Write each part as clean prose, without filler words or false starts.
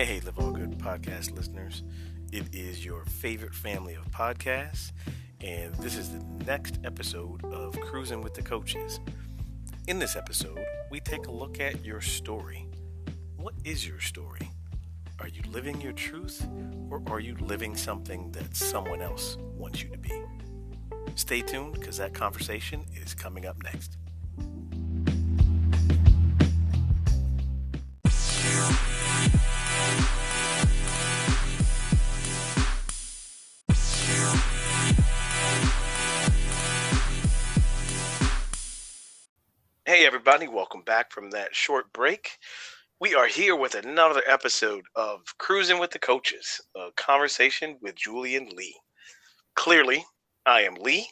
Hey, Live All Good podcast listeners. It is your favorite family of podcasts, and this is the next episode of Cruzin with the Coaches. In this episode, we take a look at your story. What is your story? Are you living your truth, or are you living something that someone else wants you to be? Stay tuned, because that conversation is coming up next. Hey everybody, welcome back from that short break. We are here with another episode of Cruising with the Coaches, a conversation with Julie and Lee. Clearly, I am Lee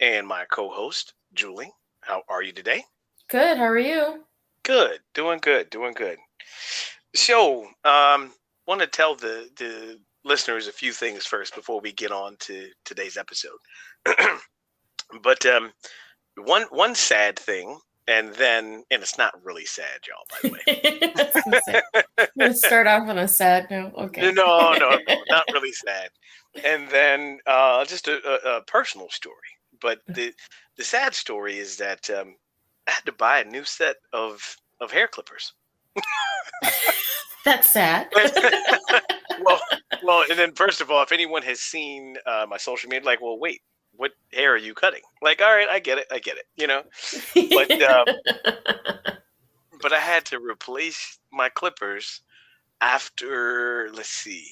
and my co-host, Julie. How are you today? Good, how are you? Good, doing good. So, want to tell the listeners a few things first before we get on to today's episode. But one sad thing, and it's not really sad, y'all, by the way. I'm going to start off on a sad note. Okay. No, not really sad. And then just a personal story. But the sad story is that I had to buy a new set of hair clippers. That's sad. well, and then first of all, if anyone has seen my social media, like, well, wait, what hair are you cutting? Like, all right, I get it, you know. But I had to replace my clippers after, let's see,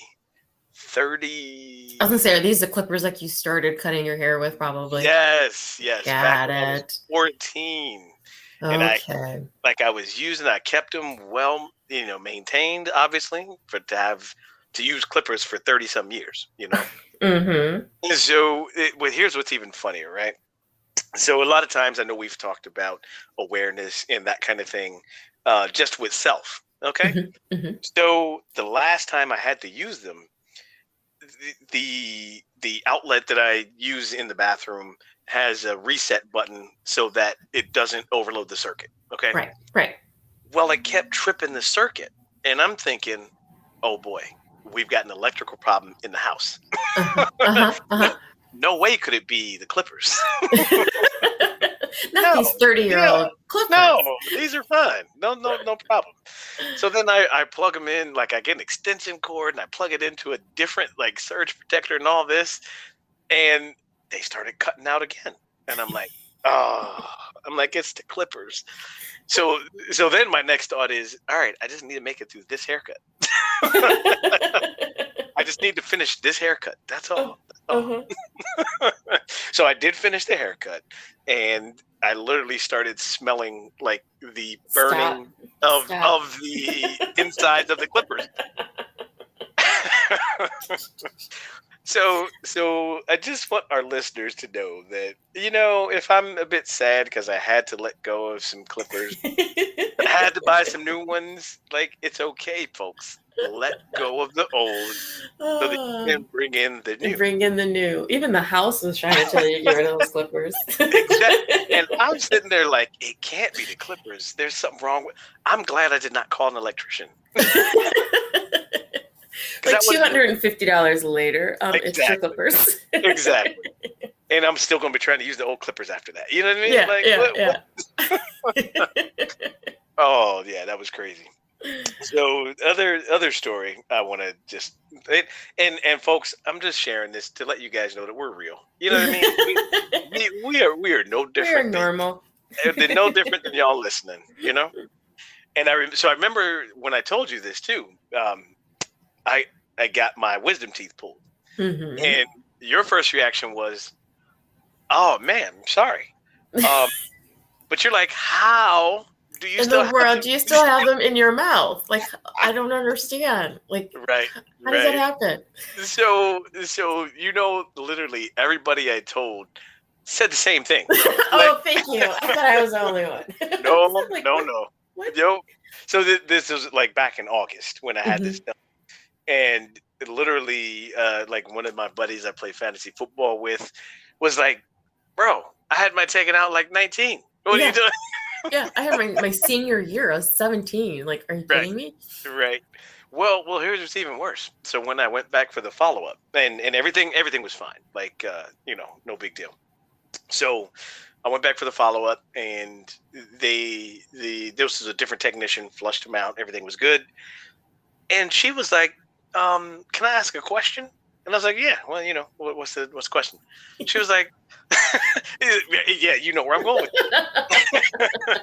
30. I was gonna say, are these the clippers like you started cutting your hair with? Probably. Yes. Got when I it. was 14. Okay. And I kept them well, maintained, obviously, to use clippers for 30 some years, Mm-hmm. And so here's what's even funnier, right? So a lot of times I know we've talked about awareness and that kind of thing, just with self. Okay. Mm-hmm. So the last time I had to use them, the outlet that I use in the bathroom has a reset button so that it doesn't overload the circuit. Okay. Right. Well, it kept tripping the circuit, and I'm thinking, oh boy, we've got an electrical problem in the house. No way could it be the clippers. Not these 30-year-old clippers. No, these are fine. No problem. So then I plug them in, like I get an extension cord and I plug it into a different surge protector and all this, and they started cutting out again. And I'm like, it's the clippers. So then my next thought is, all right, I just need to make it through this haircut. I just need to finish this haircut. That's all. So I did finish the haircut, and I literally started smelling like the burning of the insides of the clippers. So I just want our listeners to know that, if I'm a bit sad because I had to let go of some clippers, I had to buy some new ones, it's okay, folks. Let go of the old so that you can bring in the new. Even the house was trying to tell you to get rid of those clippers. Exactly. And I'm sitting there like, it can't be the clippers. There's something wrong with. I'm glad I did not call an electrician. Like $250 later, it's your clippers. Exactly. And I'm still going to be trying to use the old clippers after that. You know what I mean? Yeah. Oh, yeah, that was crazy. So other story I want to just and folks, I'm just sharing this to let you guys know that we're real. You know what I mean? we are no different. We're normal. They're no different than y'all listening. And I remember when I told you this too. I got my wisdom teeth pulled, and your first reaction was, "Oh man, I'm sorry," but you're like, "How do you do you still have them in your mouth? Like, I don't understand. Like, right? How does that happen?" So literally everybody I told said the same thing. Thank you. I thought I was the only one. No. What? Yo, so this was back in August when I had this done. And literally, one of my buddies I play fantasy football with was like, bro, I had mine taken out 19. What are you doing? Yeah, I had my senior year. I was 17. Like, are you kidding me? Right. Well, here's what's even worse. So when I went back for the follow up, and everything was fine, like no big deal. So I went back for the follow up, and this was a different technician, flushed him out, everything was good, and she was like, "Can I ask a question?" And I was like, "Yeah, well, what's the question?" She was like, "Yeah, you know where I'm going with it."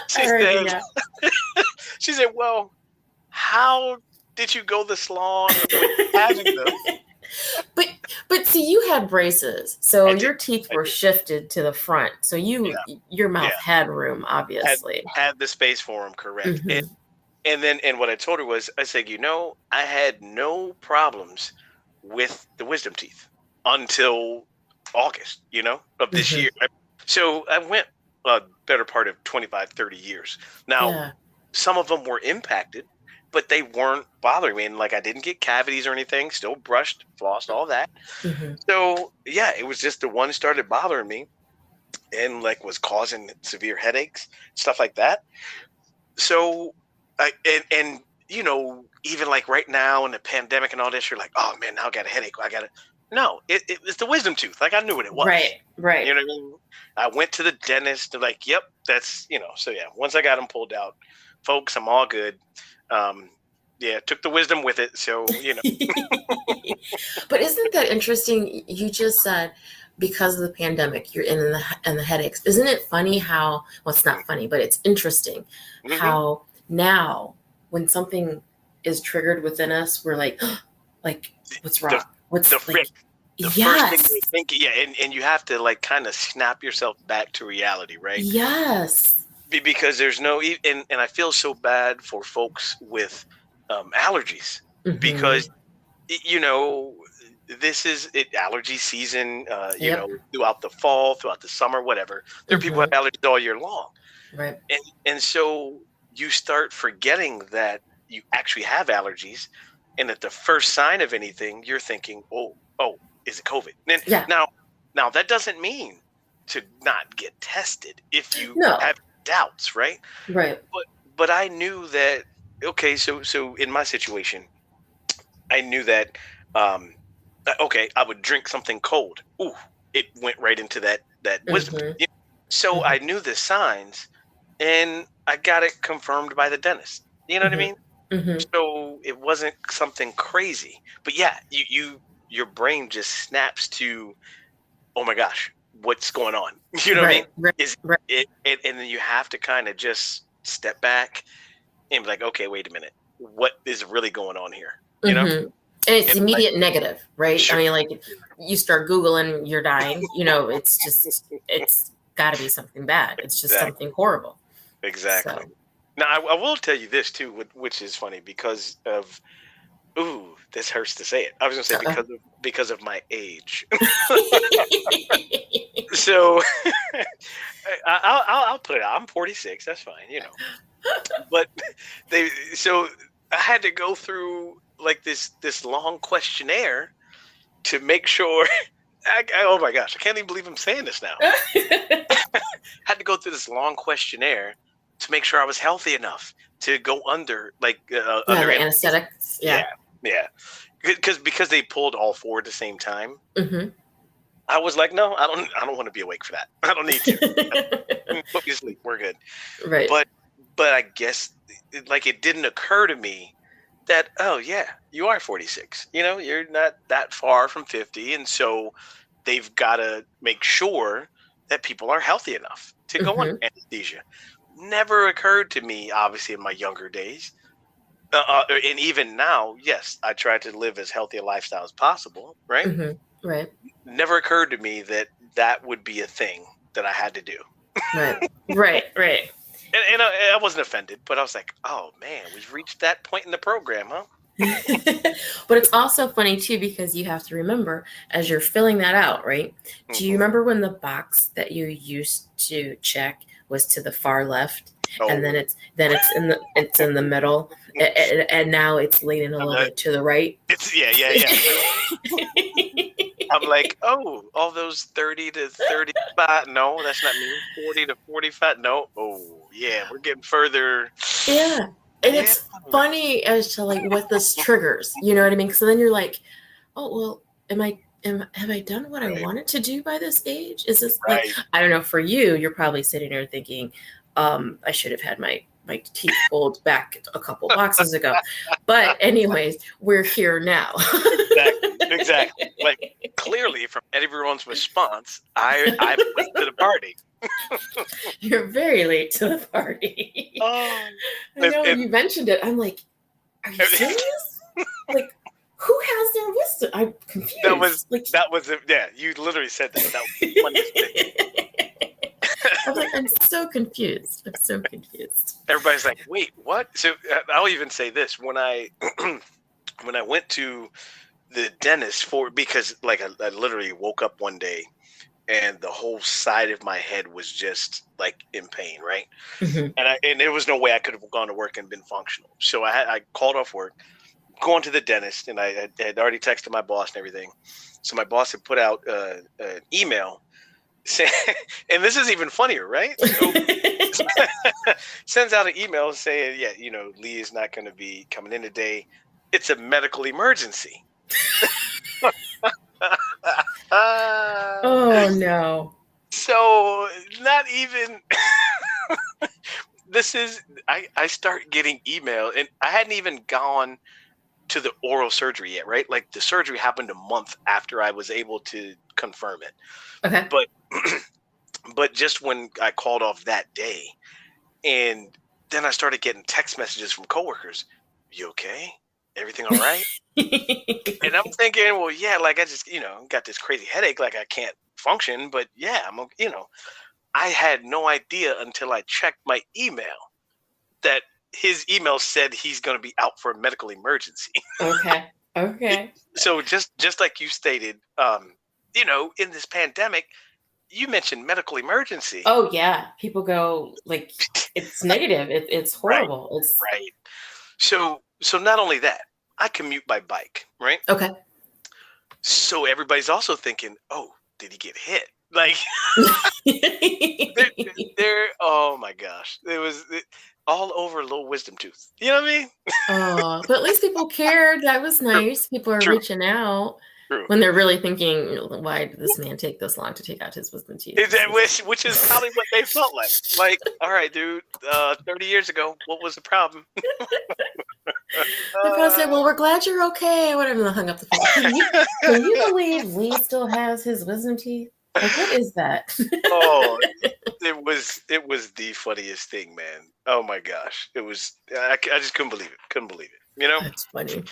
She said, Yeah. she said, "Well, how did you go this long with having them?" But see, you had braces, so I did. your teeth were shifted to the front, so your mouth Yeah. had room, obviously. Had the space for them, correct? Mhm. And what I told her was, I said, I had no problems with the wisdom teeth until August, of this Mhm. year. So I went a better part of 25, 30 years. Now, Yeah. some of them were impacted, but they weren't bothering me. And like, I didn't get cavities or anything, still brushed, flossed, all that. Mhm. So yeah, it was just the one started bothering me and like was causing severe headaches, stuff like that. So and even like right now in the pandemic and all this, you're like, oh man, now I got a headache. I got it. No, it's the wisdom tooth. Like I knew what it was. Right. You know what I mean? I went to the dentist. They're like, yep, that's So yeah, once I got them pulled out, folks, I'm all good. Yeah, took the wisdom with it. So But isn't that interesting? You just said because of the pandemic, you're in the headaches. Isn't it funny how? Well, it's not funny, but it's interesting how now when something is triggered within us, we're like, like what's wrong? What's the like? the first thing Yes. you think, yeah, and you have to like kind of snap yourself back to reality, right? Yes. Because there's no, and I feel so bad for folks with allergies Mhm. because this is allergy season. Yep. Throughout the fall, throughout the summer, whatever. There are people who have allergies all year long, Right. and so you start forgetting that you actually have allergies, and that the first sign of anything, you're thinking, oh, is it COVID? And Yeah. now that doesn't mean to not get tested if you No. have doubts, right? Right. But I knew that. Okay, so in my situation, I knew that. Okay, I would drink something cold. Ooh, it went right into that wisdom. Mhm. So I knew the signs, and I got it confirmed by the dentist. You know what I mean? Mhm. So it wasn't something crazy. But yeah, your brain just snaps to, oh my gosh, what's going on? You know what I mean? Right. Is Right. and then you have to kind of just step back and be like, okay, wait a minute, what is really going on here? Mhm. And it's And like, immediate negative, right? sure, I mean, like you start Googling, you're dying, it's got to be something bad. It's just something horrible. exactly. So, Now I will tell you this too, which is funny because of, ooh, this hurts to say it. I was gonna say because of my age. So I'll put it out. I'm 46. That's fine, But so I had to go through like this long questionnaire to make sure. Oh my gosh, I can't even believe I'm saying this now. Had to go through this long questionnaire to make sure I was healthy enough to go under under the anesthetics. Yeah. yeah. Because they pulled all four at the same time. Mm-hmm. I was like, no, I don't want to be awake for that. I don't need to. Put me to sleep. We're good. Right. But I guess like it didn't occur to me that, oh yeah, you are 46. You're not that far from 50, and so they've got to make sure that people are healthy enough to go under anesthesia. Never occurred to me, obviously, in my younger days. And even now, yes, I try to live as healthy a lifestyle as possible, right? Mm-hmm. Right. Never occurred to me that would be a thing that I had to do. Right. And I wasn't offended, but I was like, oh man, we've reached that point in the program, huh? But it's also funny too because you have to remember as you're filling that out, right? Do you remember when the box that you used to check was to the far left, and then it's in the middle, and now it's leaning a little bit to the right? It's yeah. I'm like, oh, all those 30 to 35. No, that's not me. 40 to 45. No. Oh, yeah, we're getting further. Yeah. And it's funny as to like what this triggers, you know what I mean? So then you're like, oh, well, have I done what I wanted to do by this age? Is this like, I don't know, for you, you're probably sitting there thinking, I should have had my teeth pulled back a couple boxes ago. But anyways, we're here now. Exactly. Like, clearly from everyone's response, I'm late to the party. You're very late to the party. I know when you mentioned it, I'm like, are you serious? Like, who has their wisdom? I'm confused. That was yeah, you literally said that. That was the funniest thing. I'm like, I'm so confused. Everybody's like, wait, what? So I'll even say this. When I went to the dentist because like I literally woke up one day and the whole side of my head was just like in pain, right? Mm-hmm. And there was no way I could have gone to work and been functional. So I called off work, going to the dentist, and I had already texted my boss and everything. So my boss had put out an email saying, and this is even funnier, right? So, sends out an email saying, yeah, Lee is not going to be coming in today. It's a medical emergency. Oh no. So not even I start getting email, and I hadn't even gone to the oral surgery yet, right? Like the surgery happened a month after I was able to confirm it. Okay. But just when I called off that day, and then I started getting text messages from coworkers, you okay? Everything all right? And I'm thinking, well, yeah, like I just, got this crazy headache, like I can't function, but yeah, I had no idea until I checked my email that his email said he's going to be out for a medical emergency. Okay. So just like you stated, in this pandemic, you mentioned medical emergency. Oh yeah. People go like, it's negative. It's horrible. Right. It's right. So not only that, I commute by bike, right? Okay. So everybody's also thinking, oh, did he get hit? Like, they're oh my gosh, it was all over a little wisdom tooth. You know what I mean? Oh, but at least people cared. That was nice. People are reaching out. True. When they're really thinking, why did this man take this long to take out his wisdom teeth? Which is probably what they felt like. Like, all right, dude, 30 years ago, what was the problem? The said, well, we're glad you're okay. Whatever, hung up the phone. Can you believe Lee still has his wisdom teeth? Like, what is that? Oh, it was the funniest thing, man. Oh my gosh. It was, I just couldn't believe it. That's funny.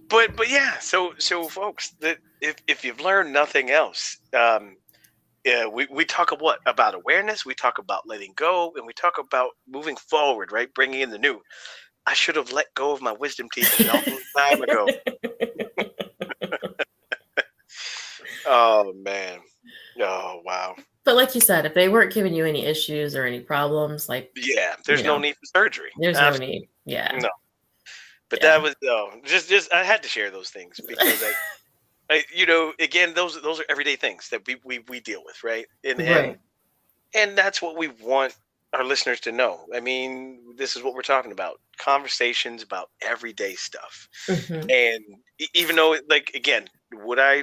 But yeah, so folks, that if you've learned nothing else, we talk about awareness, we talk about letting go, and we talk about moving forward, right? Bringing in the new. I should have let go of my wisdom teeth a long time ago. Oh man. Oh wow. But like you said, if they weren't giving you any issues or any problems, like there's no need for surgery. There's no need. Yeah. No. But that was just I had to share those things because I again those are everyday things that we deal with, right? And that's what we want our listeners to know. I mean, this is what we're talking about. Conversations about everyday stuff. Mm-hmm. And even though, like, again, would I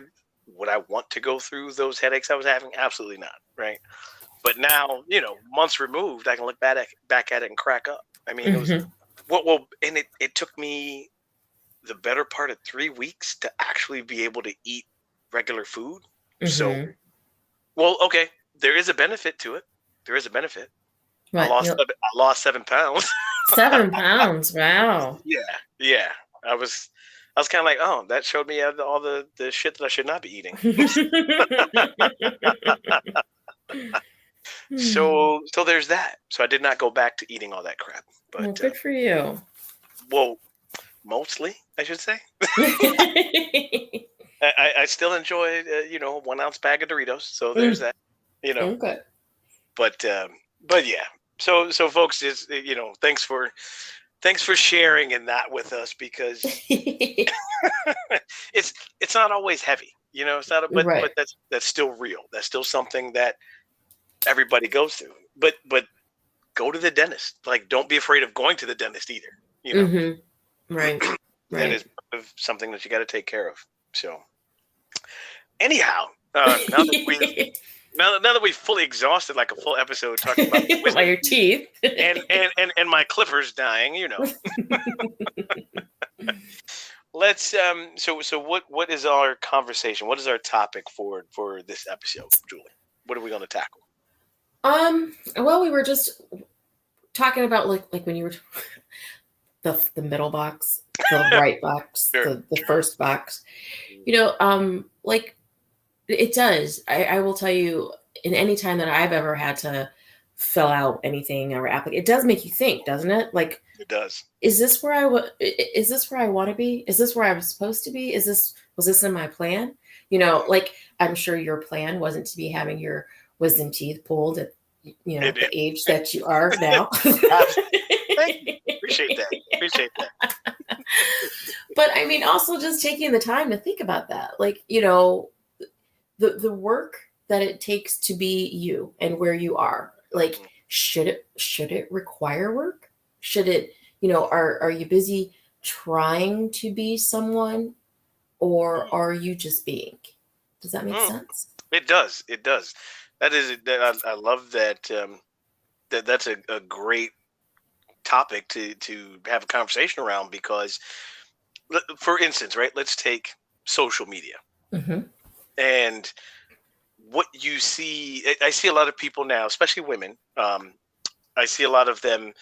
want to go through those headaches I was having? Absolutely not, right? But now, months removed, I can look back at it and crack up. I mean, it was and it took me the better part of 3 weeks to actually be able to eat regular food. Mm-hmm. So, okay, there is a benefit to it. There is a benefit. Right. I lost 7 pounds. 7 pounds. Wow. Yeah. I was kind of like, oh, that showed me all the shit that I should not be eating. So there's that. So I did not go back to eating all that crap. But good for you. Well, mostly, I should say. I still enjoy 1 ounce bag of Doritos. So there's that. Okay. But yeah. So folks, is thanks for sharing in that with us, because it's not always heavy, it's not, but that's still real. That's still something that everybody goes through. But go to the dentist. Like, don't be afraid of going to the dentist either. you know, Right. and it's something that you got to take care of. So, anyhow, now that we've fully exhausted like a full episode talking about by your teeth and my clippers dying, you know. Let's so what is our conversation? What is our topic for this episode, Julie? What are we going to tackle? Well, we were just talking about like when you were the middle box, the right box, Sure. the first box. Like it does. I will tell you, in any time that I've ever had to fill out anything or it does make you think, doesn't it? Like it does. Is this where is this where I want to be? Is this where I was supposed to be? Was this in my plan? Like I'm sure your plan wasn't to be having your wisdom teeth pulled at the age that you are now. Appreciate that. But I mean, also just taking the time to think about that, like the work that it takes to be you and where you are. Like, should it require work? Should it? Are you busy trying to be someone, or are you just being? Does that make sense? It does. That is. I love that. That's a great topic to have a conversation around, because, for instance, right? Let's take social media, and what you see. I see a lot of people now, especially women. I see a lot of them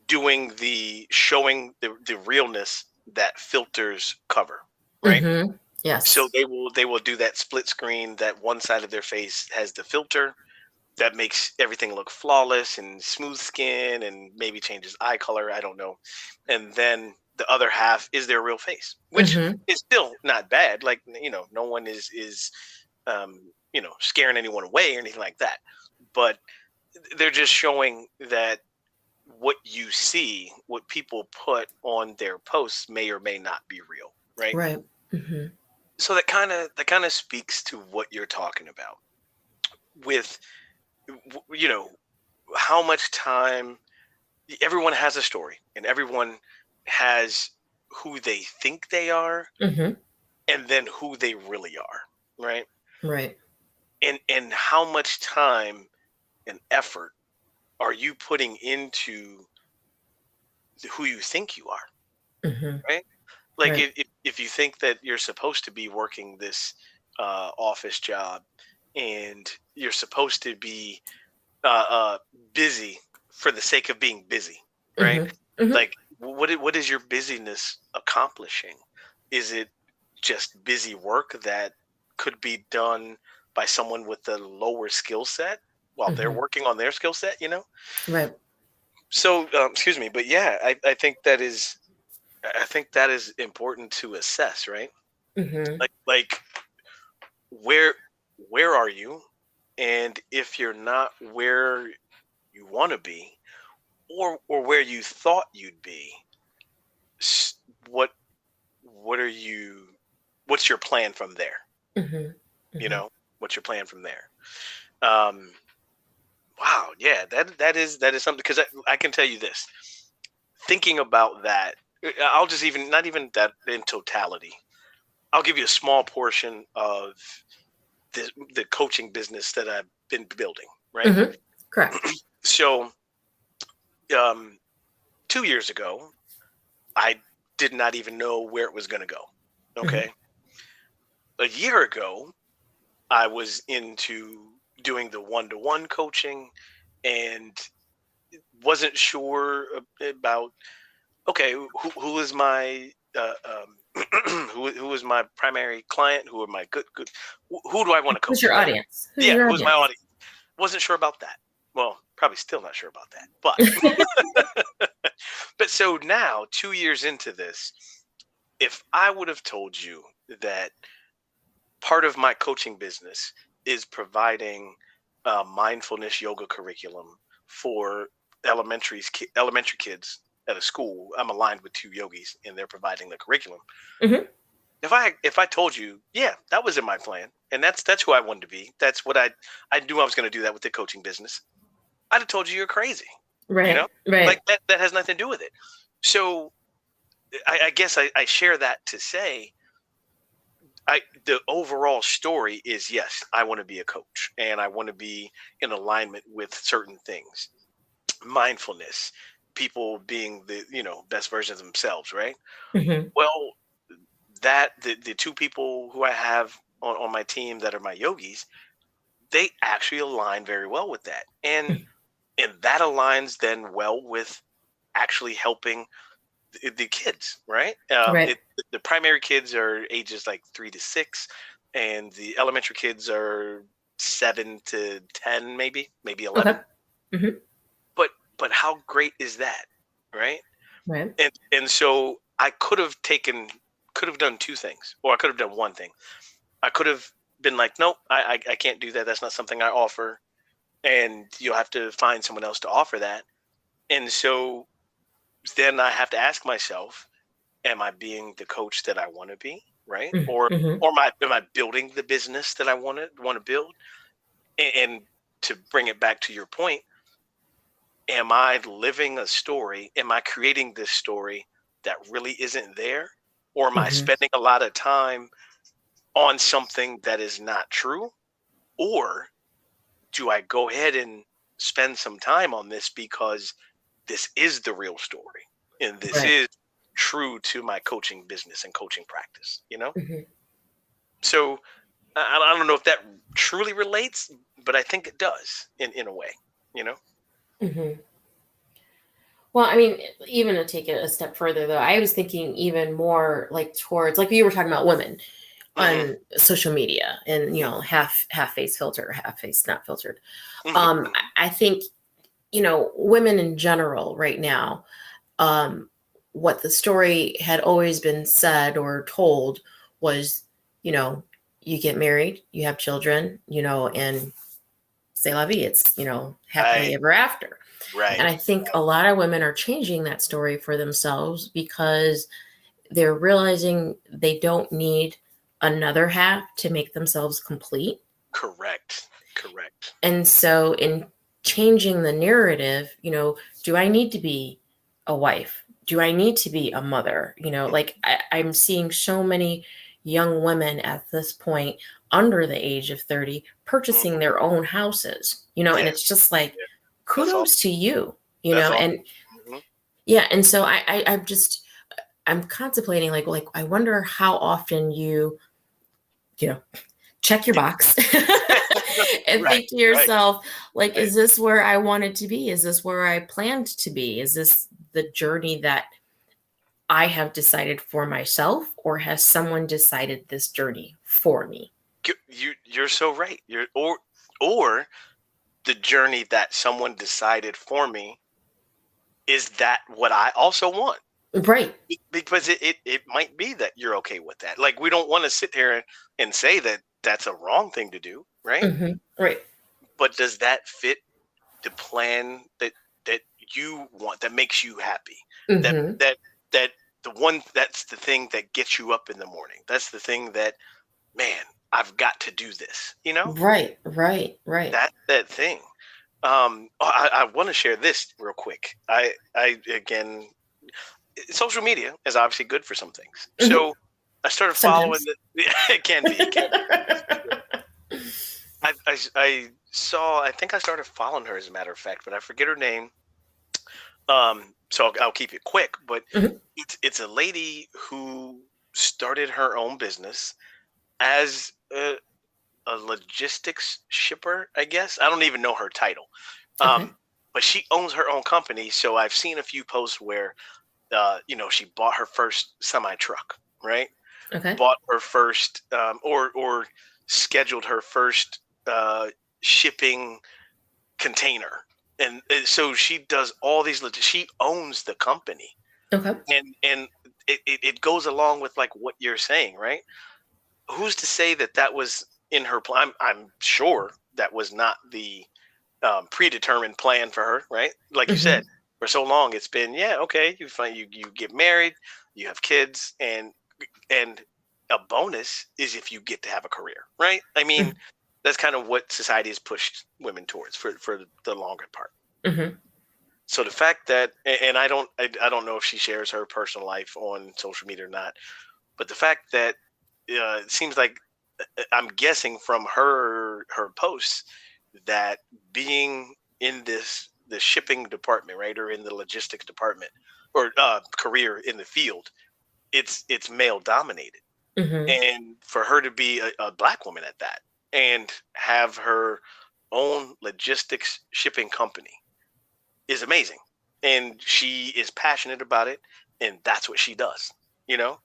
showing the realness that filters cover, right? Yes. So they will do that split screen, that one side of their face has the filter that makes everything look flawless and smooth skin and maybe changes eye color, I don't know. And then the other half is their real face, which is still not bad. Like, no one is scaring anyone away or anything like that. But they're just showing that what you see, what people put on their posts may or may not be real, right? Right. So that kind of speaks to what you're talking about with, how much time. Everyone has a story, and everyone has who they think they are, and then who they really are, right? Right. And how much time and effort are you putting into who you think you are, right? Like, right. if you think that you're supposed to be working this office job, and you're supposed to be busy for the sake of being busy, right? Like, what is your busyness accomplishing? Is it just busy work that could be done by someone with a lower skill set while they're working on their skill set, Right. So, excuse me, but yeah, I think that is important to assess, right? Like where are you? And if you're not where you want to be, or where you thought you'd be, what's your plan from there? What's your plan from there? Wow, yeah, that is something, because I can tell you this. Thinking about that, I'll just not even that in totality. I'll give you a small portion of the coaching business that I've been building, right? Correct. So, 2 years ago, I did not even know where it was going to go. Okay. A year ago, I was into doing the one-to-one coaching and wasn't sure about, okay, who is my who is my primary client? Who are my good? Who do I want to coach? Who's your audience? Who's my audience? Wasn't sure about that. Well, probably still not sure about that. But so now, 2 years into this, if I would have told you that part of my coaching business is providing mindfulness yoga curriculum for elementary kids at a school, I'm aligned with 2 yogis and they're providing the curriculum. If I told you, yeah, that was in my plan, and that's who I wanted to be, that's what I knew I was going to do that with the coaching business, I'd have told you you're crazy. Right. Right. Like that has nothing to do with it. So I guess I share that to say, the overall story is, yes, I want to be a coach and I want to be in alignment with certain things. Mindfulness, people being the best versions of themselves, right? Hmm. Well, that the two people who I have on my team that are my yogis, they actually align very well with that, and that aligns then well with actually helping the kids, right? Right. The primary kids are ages like 3 to 6, and the elementary kids are 7 to 10, maybe Okay. 11. Hmm. But how great is that, right? Right. And so I could have done two things, or I could have done one thing. I could have been like, nope, I can't do that. That's not something I offer, and you'll have to find someone else to offer that. And so then I have to ask myself, am I being the coach that I want to be, right? Hmm. Or am I building the business that I want to build? And to bring it back to your point, am I living a story? Am I creating this story that really isn't there? Or am I Hmm. spending a lot of time on something that is not true? Or do I go ahead and spend some time on this because this is the real story and this Right. is true to my coaching business and coaching practice, Hmm. So I don't know if that truly relates, but I think it does in a way, you know? Hmm. Well, I mean, even to take it a step further, though, I was thinking even more like towards, like you were talking about women Hmm. on social media, and half face filter, half face not filtered. Hmm. I think women in general right now, um, what the story had always been said or told was, you know, you get married, you have children, and c'est la vie. It's happily Right, ever after. And right. I think a lot of women are changing that story for themselves because they're realizing they don't need another half to make themselves complete. Correct. Correct. And so, in changing the narrative, do I need to be a wife? Do I need to be a mother? Like I'm seeing so many young women at this point under the age of 30 purchasing Hmm. their own houses, and Yeah, it's just like, yeah. That's all. kudos to you, That's all. and Hmm. yeah. And so I'm contemplating like I wonder how often you know, check your Yeah. box and Right, think to right, yourself, like, right. is this where I wanted to be? Is this where I planned to be? Is this the journey that I have decided for myself, or has someone decided this journey for me? You're so right. Or the journey that someone decided for me, is that what I also want? Right. Because it might be that you're okay with that. Like, we don't want to sit here and say that that's a wrong thing to do, right? Right. But does that fit the plan that you want, that makes you happy? That Hmm. that that that's the thing that gets you up in the morning. That's the thing that, man, I've got to do this. Right. Right. Right. That thing. I want to share this real quick. I again, social media is obviously good for some things. Hmm. So I started following Sometimes. the. It can be. It can be. I saw. I think I started following her, as a matter of fact, but I forget her name. So I'll keep it quick. But Hmm. it's a lady who started her own business as a logistics shipper, I guess. I don't even know her title. Okay. Um, but she owns her own company. So I've seen a few posts where, she bought her first semi truck, right? Okay. Bought her first, or scheduled her first shipping container, and so she does all these. She owns the company, Okay. and it goes along with like what you're saying, right? Who's to say that that was in her plan? I'm sure that was not the predetermined plan for her, right? Like you said, Hmm. for so long it's been, yeah, okay, you find you get married, you have kids, and a bonus is if you get to have a career, right? I mean, that's kind of what society has pushed women towards for the longer part. Hmm. So the fact that, and I don't know if she shares her personal life on social media or not, but the fact that it seems like I'm guessing from her posts that being in the shipping department, right, or in the logistics department, or career in the field, it's male dominated, Mm-hmm. and for her to be a black woman at that and have her own logistics shipping company is amazing, and she is passionate about it, and that's what she does, you know. Right.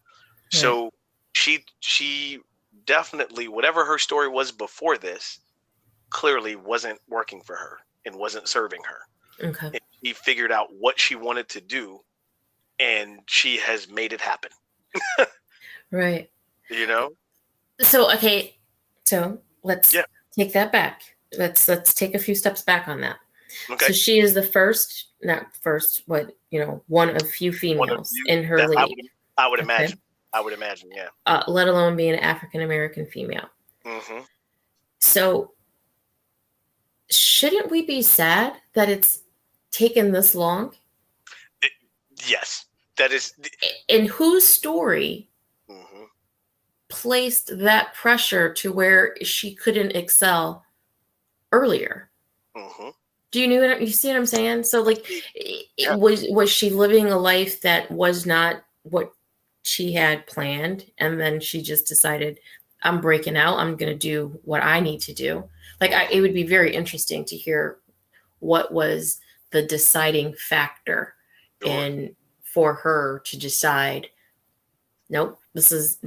So she definitely, whatever her story was before this, clearly wasn't working for her and wasn't serving her. Okay. And she figured out what she wanted to do, and she has made it happen. Right. You know? So okay. So let's Yeah. take that back. Let's take a few steps back on that. Okay. So she is the first, not first, but one of few females in her league. I would imagine. I would imagine, yeah. Let alone being an African American female. Mm-hmm. So shouldn't we be sad that it's taken this long? Yes, that is. And whose story Mm-hmm. placed that pressure to where she couldn't excel earlier? Mm-hmm. Do you see what I'm saying? So like, Yeah. was she living a life that was not what she had planned, and then she just decided, I'm breaking out, I'm going to do what I need to do? Like, it would be very interesting to hear what was the deciding factor for her to decide, nope, this is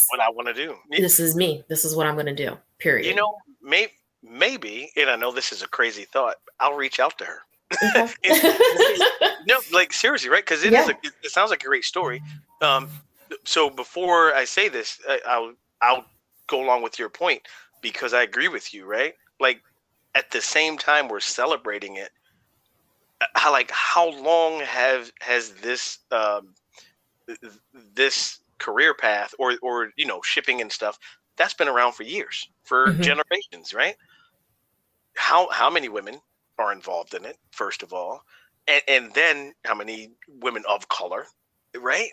what I want to do. This is me. This is what I'm going to do. Period. You know, maybe, and I know this is a crazy thought, I'll reach out to her. Okay. No, like seriously, right? Because it sounds like a great story. So before I say this, I'll go along with your point, because I agree with you, right? Like, at the same time we're celebrating it, how long has this this career path or shipping and stuff, that's been around for years, for generations, right? How many women are involved in it, first of all, and then how many women of color, right?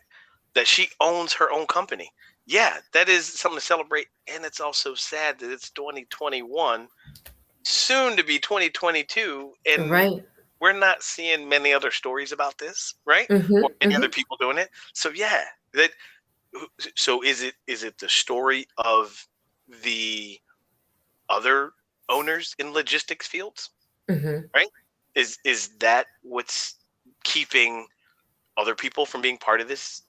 That she owns her own company. Yeah, that is something to celebrate, and it's also sad that it's 2021, soon to be 2022, and we're not seeing many other stories about this, right? Or any other people doing it. So yeah, so is it the story of the other owners in logistics fields, right? Is that what's keeping other people from being part of this,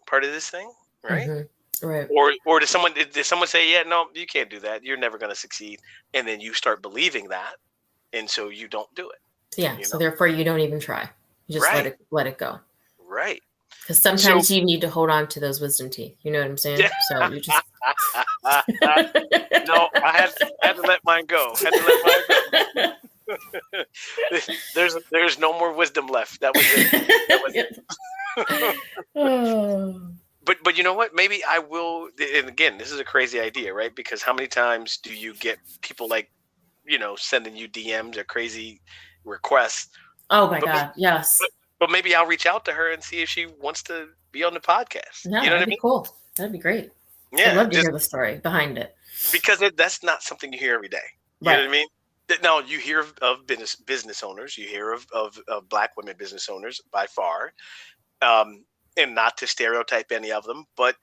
part of this thing, right? Right. Or did someone say, yeah, no, you can't do that, you're never going to succeed, and then you start believing that, and so you don't do it. Yeah. So therefore, you don't even try. You just let it go. Right. Because sometimes you need to hold on to those wisdom teeth. You know what I'm saying? Yeah. So you just. No, I had to let mine go. There's no more wisdom left. That was it. But you know what? Maybe I will. And again, this is a crazy idea, right? Because how many times do you get people sending you DMs or crazy requests? Oh my God! Yes. But maybe I'll reach out to her and see if she wants to be on the podcast. No, that'd be cool. That'd be great. Yeah, I'd love to hear the story behind it. Because that's not something you hear every day. You know what I mean? No, you hear of business owners. You hear of Black women business owners by far, and not to stereotype any of them, but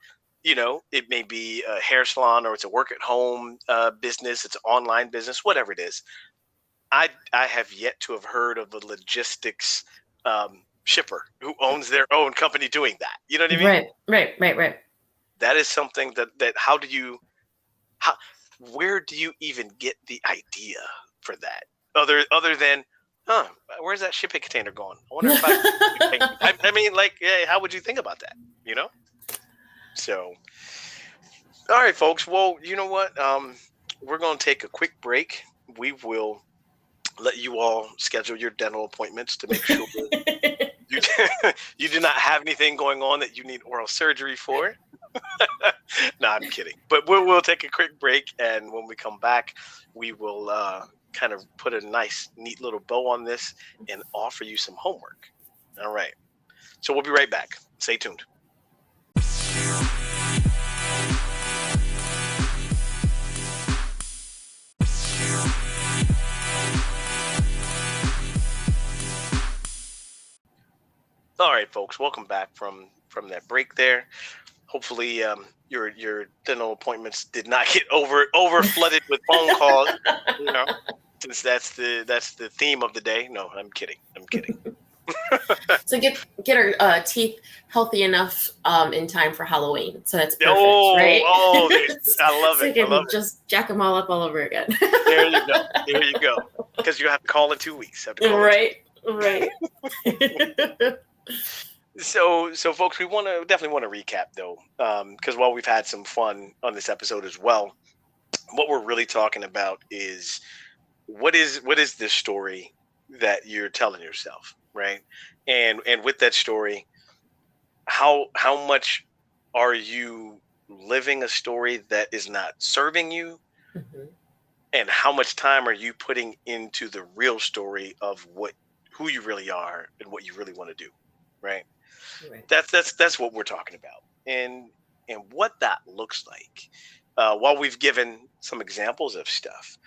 it may be a hair salon, or it's a work at home business, it's an online business, whatever it is. I have yet to have heard of a logistics shipper who owns their own company doing that. You know what I mean? Right. That is something that where do you even get the idea for that? Other than, where's that shipping container going? I wonder if I mean, like, hey, how would you think about that? So, all right, folks. Well, you know what? We're going to take a quick break. We will let you all schedule your dental appointments to make sure you do not have anything going on that you need oral surgery for. No, I'm kidding. But we'll take a quick break, and when we come back, we will kind of put a nice, neat little bow on this and offer you some homework. All right. So we'll be right back. Stay tuned. All right, folks, welcome back from that break there. Hopefully, your dental appointments did not get over flooded with phone calls. You know, since that's the theme of the day. No, I'm kidding. So get our teeth healthy enough in time for Halloween. So that's perfect, right? I love so it. you I love can just jack them all up all over again. There you go. Because you have to call in 2 weeks. Right. So folks, we definitely want to recap though, because while we've had some fun on this episode as well, what we're really talking about is what is this story that you're telling yourself, right? And with that story, how much are you living a story that is not serving you, and how much time are you putting into the real story of who you really are and what you really want to do, right? That's what we're talking about, and what that looks like. While we've given some examples of stuff,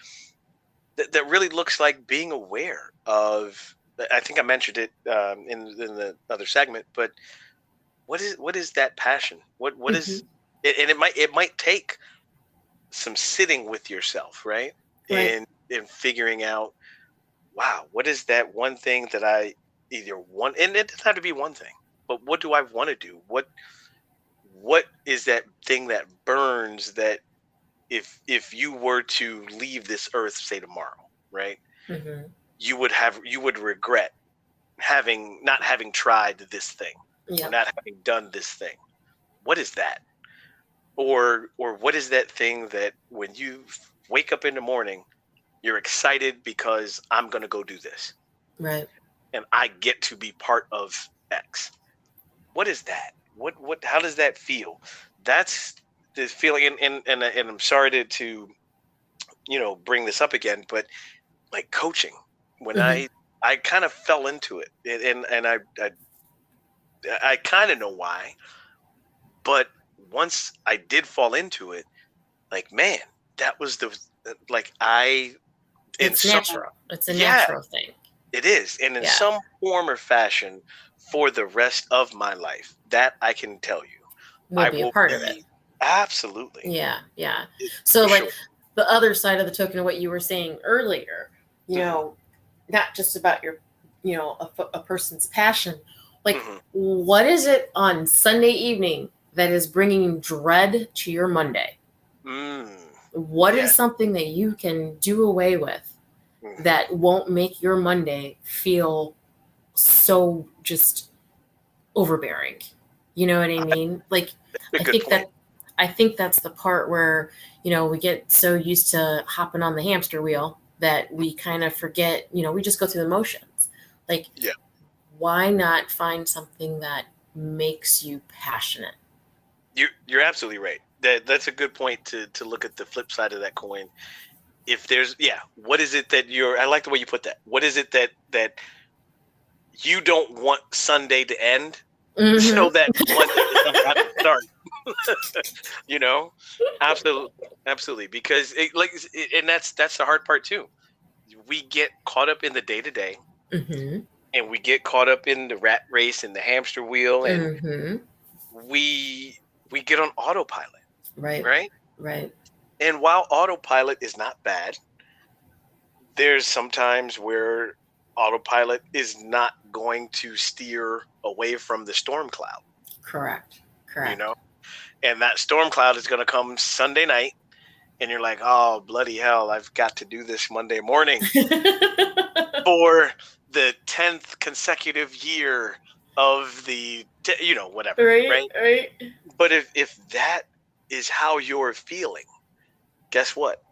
that really looks like being aware of. I think I mentioned it in the other segment, but what is that passion? What is it? And it might take some sitting with yourself, right? And figuring out, wow, what is that one thing that I either want, and it doesn't have to be one thing. But what do I want to do? What is that thing that burns that if you were to leave this earth, say tomorrow, right? You would regret not having tried this thing, or not having done this thing. What is that? Or what is that thing that when you wake up in the morning, you're excited because I'm going to go do this. Right. And I get to be part of X. What is that? How does that feel? That's the feeling. And I'm sorry to bring this up again, but like coaching, when I kind of fell into it, and I kind of know why, but once I did fall into it, like, man, that was it's natural. It's a natural thing. It is. And in some form or fashion for the rest of my life, that I can tell you. I will be a part of it. Absolutely. Yeah. So the other side of the token of what you were saying earlier, not just about your, a person's passion, like what is it on Sunday evening that is bringing dread to your Monday? What is something that you can do away with that won't make your Monday feel so just overbearing? You know what I mean? Like, I think that's the part where, we get so used to hopping on the hamster wheel that we kind of forget, we just go through the motions. Like, why not find something that makes you passionate? You're absolutely right. That's a good point to look at the flip side of that coin. If there's, what is it that I like the way you put that. What is it that you don't want Sunday to end so that Monday doesn't have to start? Absolutely. Because and that's the hard part too. We get caught up in the day to day, and we get caught up in the rat race and the hamster wheel, and we get on autopilot. Right. And while autopilot is not bad, there's sometimes where autopilot is not going to steer away from the storm cloud. Correct. And that storm cloud is going to come Sunday night, and you're like, oh, bloody hell, I've got to do this Monday morning for the 10th consecutive year of the, whatever. Right. But if that is how you're feeling, guess what?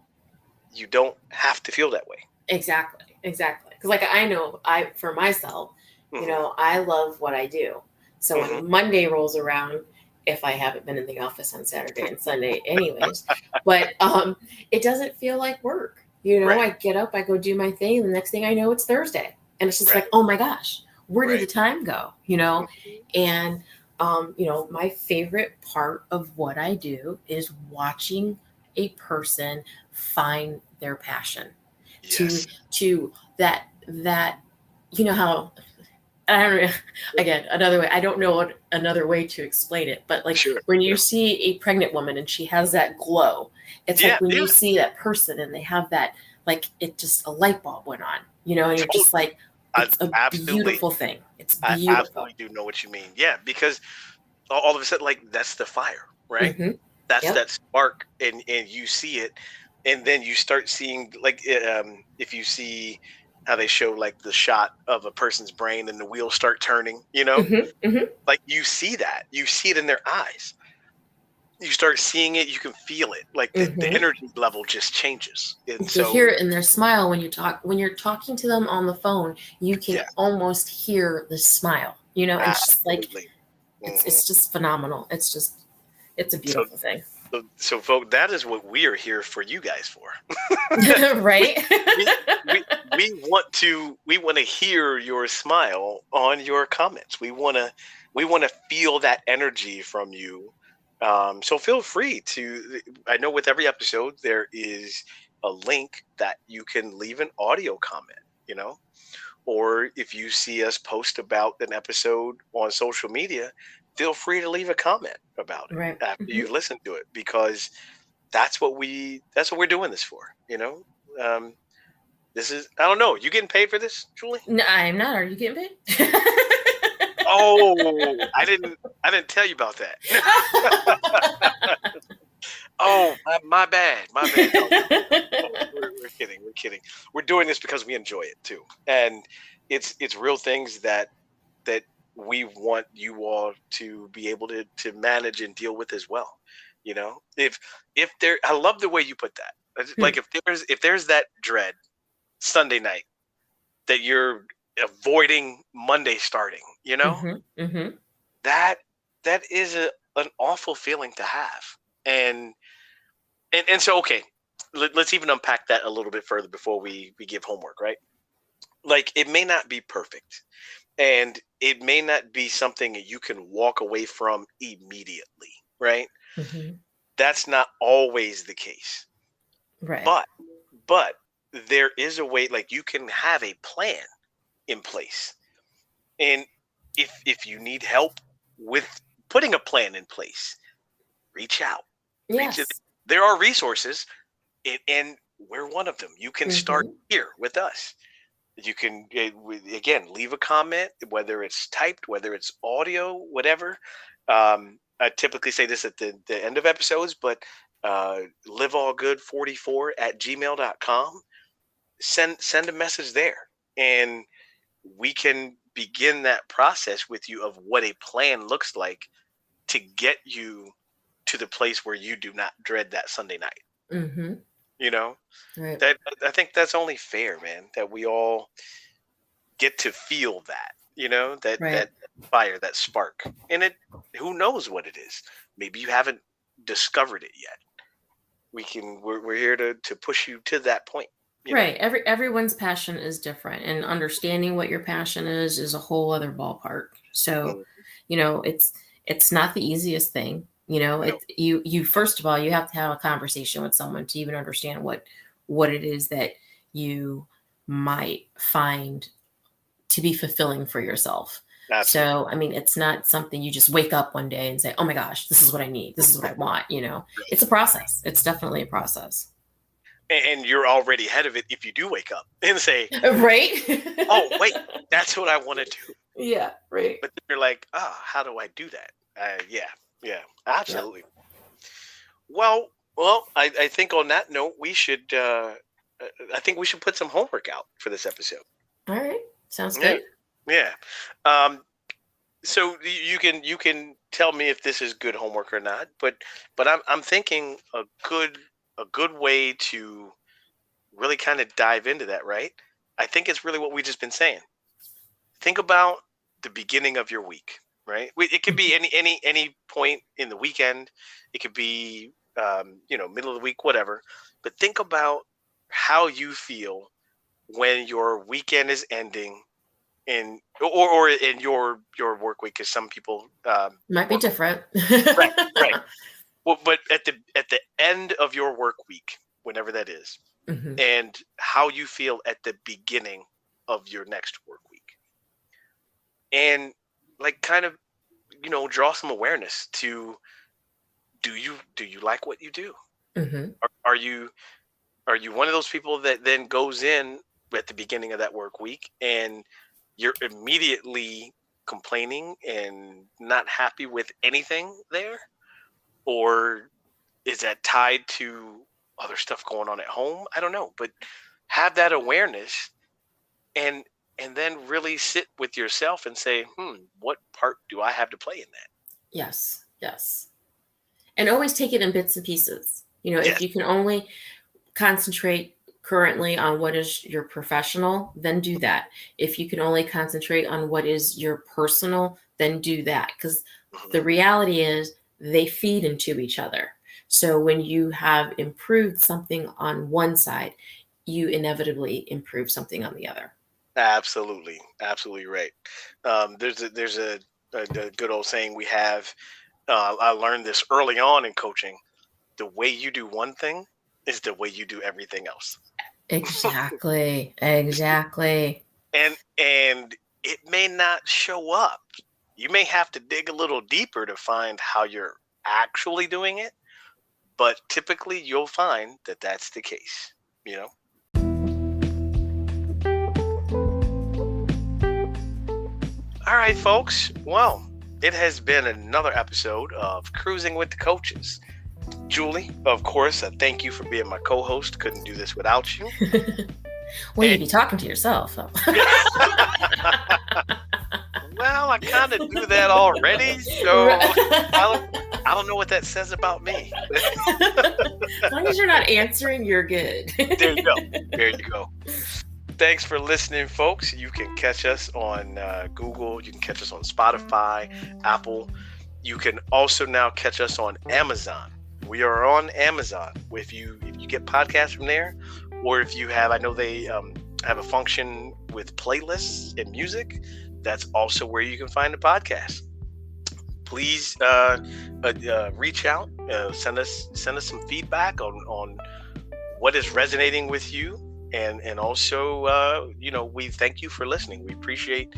You don't have to feel that way. Exactly. Because I know for myself, I love what I do. So when Monday rolls around, if I haven't been in the office on Saturday and Sunday anyways, but it doesn't feel like work. Right. I get up, I go do my thing, and the next thing I know, it's Thursday. And it's just Right. like, oh my gosh, where did Right. the time go? Mhm. And my favorite part of what I do is watching a person find their passion to Yes. to that how I don't know, again, another way. I don't know what another way to explain it, but like Sure. when you Sure. see a pregnant woman and she has that glow, it's Yeah. like when Yeah. you see that person and they have that, like it just a light bulb went on, and you're just Totally. like, I it's a absolutely. beautiful thing. It's I beautiful. absolutely do know what you mean. Yeah, because all of a sudden, like that's the fire, right? Hmm. That's Yep. that spark, and you see it, and then you start seeing like if you see how they show like the shot of a person's brain and the wheels start turning, Hmm. Hmm. like you see it in their eyes. You start seeing it, you can feel it, like the Hmm. energy level just changes, and You hear so it in their smile when you're talking to them on the phone. You can yeah, almost hear the smile. And it's just like absolutely. it's Hmm. it's just phenomenal. It's a So, beautiful thing. folks, that is what we are here for you guys for. we, Right? we we want to hear your smile on your comments. We want to feel that energy from you. So feel free to. I know with every episode there is a link that you can leave an audio comment. You know, or if you see us post about an episode on social media, feel free to leave a comment about it Right. after Hmm. you've listened to it, because that's what we're doing this for. Um, this is, I don't know. You getting paid for this, Julie? No, I'm not. Are you getting paid? Oh, I didn't tell you about that. Oh, my bad. My bad. No, we're kidding. We're kidding. We're doing this because we enjoy it too, and it's real things that we want you all to be able to manage and deal with as well. If there, I love the way you put that. Hmm. Like if there's that dread Sunday night that you're avoiding Monday starting, Hmm. Hmm. that that is an awful feeling to have. And so, okay, let's even unpack that a little bit further before we give homework, right? Like it may not be perfect, and it may not be something that you can walk away from immediately, right? Hmm. That's not always the case, Right. but but there is a way, like you can have a plan in place. And if you need help with putting a plan in place, reach out. Reach it. Yes. There are resources, and we're one of them. You can start Hmm. here with us. You can again leave a comment, whether it's typed, whether it's audio, whatever. I typically say this at the end of episodes, but liveallgood44@gmail.com. Send a message there, and we can begin that process with you of what a plan looks like to get you to the place where you do not dread that Sunday night. Hmm. You know, Right. that I think that's only fair, man, that we all get to feel that, Right. that fire, that spark. And who knows what it is? Maybe you haven't discovered it yet. We're here to push you to that point. Right. Everyone's passion is different, and understanding what your passion is a whole other ballpark. So, Mm, it's not the easiest thing. no, You first of all, you have to have a conversation with someone to even understand what it is that you might find to be fulfilling for yourself. absolutely. So, I mean, it's not something you just wake up one day and say, "Oh my gosh, this is what I need. This is what I want." It's a process. It's definitely a process. And you're already ahead of it if you do wake up and say, Right? "Oh, wait, that's what I want to do." Yeah, right. But then you're like, "Ah, how do I do that?" Yeah, yeah, Yep. absolutely. Well, I think on that note, I think we should put some homework out for this episode. All right. Sounds Yeah, good. yeah. Um, so you can tell me if this is good homework or not. But I'm thinking a good way to really kind of dive into that, right? I think it's really what we just been saying. Think about the beginning of your week, right? It could be any point in the weekend. It could be middle of the week, whatever. But think about how you feel when your weekend is ending or in your work week, because some people might be different. right. Well, but at the end of your work week, whenever that is, Mm-hmm. and how you feel at the beginning of your next work week, and like kind of draw some awareness to, do you like what you do? Mm-hmm. Are you one of those people that then goes in at the beginning of that work week and you're immediately complaining and not happy with anything there? Or is that tied to other stuff going on at home? I don't know, but have that awareness and then really sit with yourself and say, what part do I have to play in that? Yes. And always take it in bits and pieces. Yes. If you can only concentrate currently on what is your professional, then do that. If you can only concentrate on what is your personal, then do that. Because the reality is they feed into each other. So when you have improved something on one side, you inevitably improve something on the other. Absolutely right. There's a good old saying we have. I learned this early on in coaching. The way you do one thing is the way you do everything else. Exactly. And it may not show up. You may have to dig a little deeper to find how you're actually doing it, but typically you'll find that that's the case, All right, folks. Well, it has been another episode of Cruising with the Coaches. Julie, of course, thank you for being my co-host. Couldn't do this without you. Well, you'd be talking to yourself. Well, I kind of do that already, so I don't know what that says about me. As long as you're not answering, you're good. There you go. Thanks for listening, folks. You can catch us on Google. You can catch us on Spotify, Apple. You can also now catch us on Amazon. We are on Amazon. If you get podcasts from there, or if you have, I know they have a function with playlists and music. That's also where you can find the podcast. Please reach out, send us some feedback on what is resonating with you, and also we thank you for listening. We appreciate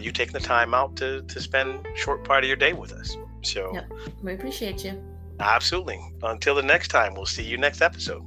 you taking the time out to spend a short part of your day with us. So yep, we appreciate you. Absolutely. Until the next time, we'll see you next episode.